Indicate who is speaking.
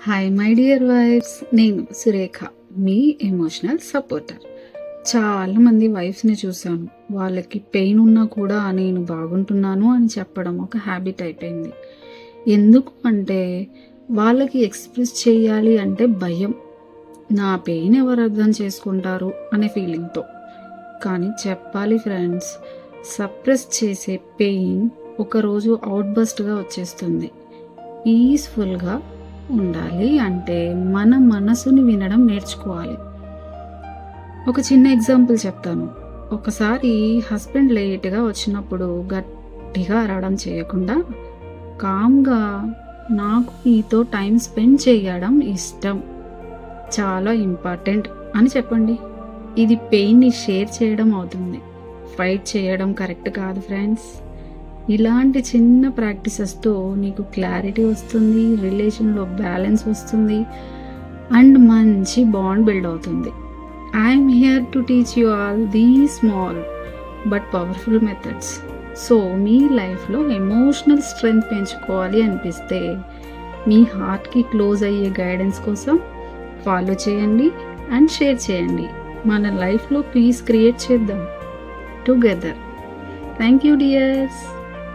Speaker 1: Hi my dear wives, నేను సురేఖ, మీ emotional supporter. చాలామంది వైఫ్స్ని చూశాను, వాళ్ళకి పెయిన్ ఉన్నా కూడా నేను బాగుంటున్నాను అని చెప్పడం ఒక హ్యాబిట్ అయిపోయింది. ఎందుకు అంటే వాళ్ళకి ఎక్స్ప్రెస్ చేయాలి అంటే భయం, నా పెయిన్ ఎవరు అర్థం చేసుకుంటారు అనే ఫీలింగ్తో. కానీ చెప్పాలి ఫ్రెండ్స్, సప్రెస్ చేసే పెయిన్ ఒకరోజు అవుట్బస్ట్గా వచ్చేస్తుంది. పీస్ఫుల్గా ఉండాలి అంటే మన మనసుని వినడం నేర్చుకోవాలి. ఒక చిన్న ఎగ్జాంపుల్ చెప్తాను. ఒకసారి హస్బెండ్ లేట్గా వచ్చినప్పుడు గట్టిగా అరవడం చేయకుండా కామ్గా, నాకు నీతో టైం స్పెండ్ చేయడం ఇష్టం, చాలా ఇంపార్టెంట్ అని చెప్పండి. ఇది పెయిన్ని షేర్ చేయడం అవుతుంది, ఫైట్ చేయడం కరెక్ట్ కాదు ఫ్రెండ్స్. ఇలాంటి చిన్న ప్రాక్టీసెస్తో నీకు క్లారిటీ వస్తుంది, రిలేషన్లో బ్యాలెన్స్ వస్తుంది అండ్ మంచి బాండ్ బిల్డ్ అవుతుంది. I'm here to teach you all the small but powerful methods. So మీ లైఫ్లో ఎమోషనల్ స్ట్రెంగ్త్ పెంచుకోవాలి అనిపిస్తే, మీ హార్ట్కి క్లోజ్ అయ్యే గైడెన్స్ కోసం ఫాలో చేయండి అండ్ షేర్ చేయండి. మన లైఫ్లో పీస్ క్రియేట్ చేద్దాం టుగెదర్. Thank you dears.